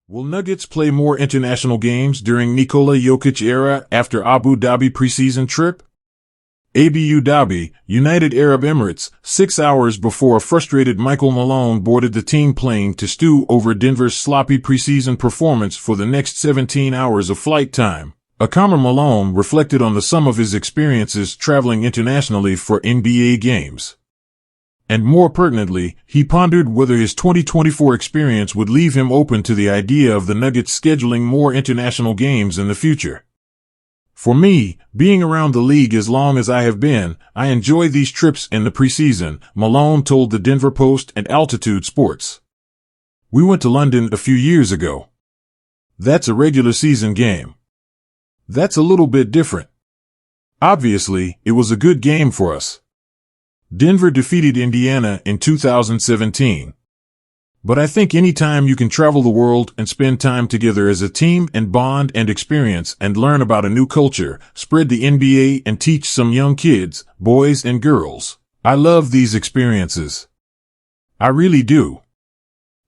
Will Nuggets play more international games during Nikola Jokic era after Abu Dhabi preseason trip? Abu Dhabi, United Arab Emirates, 6 hours before a frustrated Michael Malone boarded the team plane to stew over Denver's sloppy preseason performance for the next 17 hours of flight time. A calmer Malone reflected on the sum of his experiences traveling internationally for NBA games. And more pertinently, he pondered whether his 2024 experience would leave him open to the idea of the Nuggets scheduling more international games in the future. For me, being around the league as long as I have been, I enjoy these trips in the preseason, Malone told the Denver Post and Altitude Sports. We went to London a few years ago. That's a regular season game. That's a little bit different. Obviously, it was a good game for us. Denver defeated Indiana in 2017. But I think any time you can travel the world and spend time together as a team and bond and experience and learn about a new culture, spread the NBA and teach some young kids, boys and girls. I love these experiences. I really do.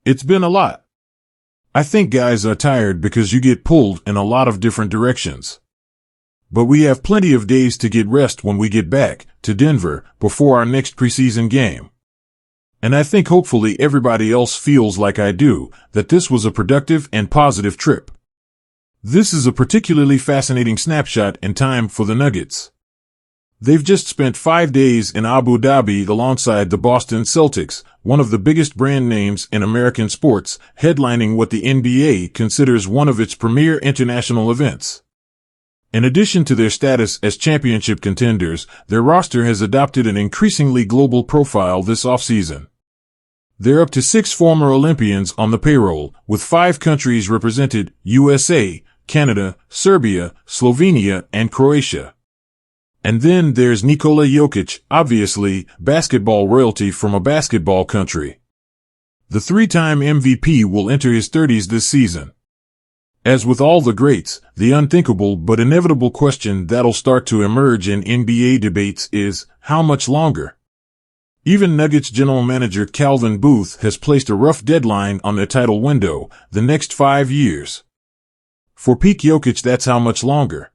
It's been a lot. I think guys are tired because you get pulled in a lot of different directions. But we have plenty of days to get rest when we get back to Denver before our next preseason game. And I think hopefully everybody else feels like I do, that this was a productive and positive trip. This is a particularly fascinating snapshot in time for the Nuggets. They've just spent 5 days in Abu Dhabi alongside the Boston Celtics, one of the biggest brand names in American sports, headlining what the NBA considers one of its premier international events. In addition to their status as championship contenders, their roster has adopted an increasingly global profile this offseason. They're up to 6 former Olympians on the payroll, with 5 countries represented: USA, Canada, Serbia, Slovenia, and Croatia. And then there's Nikola Jokic, obviously, basketball royalty from a basketball country. The 3-time MVP will enter his 30s this season. As with all the greats, the unthinkable but inevitable question that'll start to emerge in NBA debates is, how much longer? Even Nuggets general manager Calvin Booth has placed a rough deadline on their title window, the next 5 years. For peak Jokic, that's how much longer.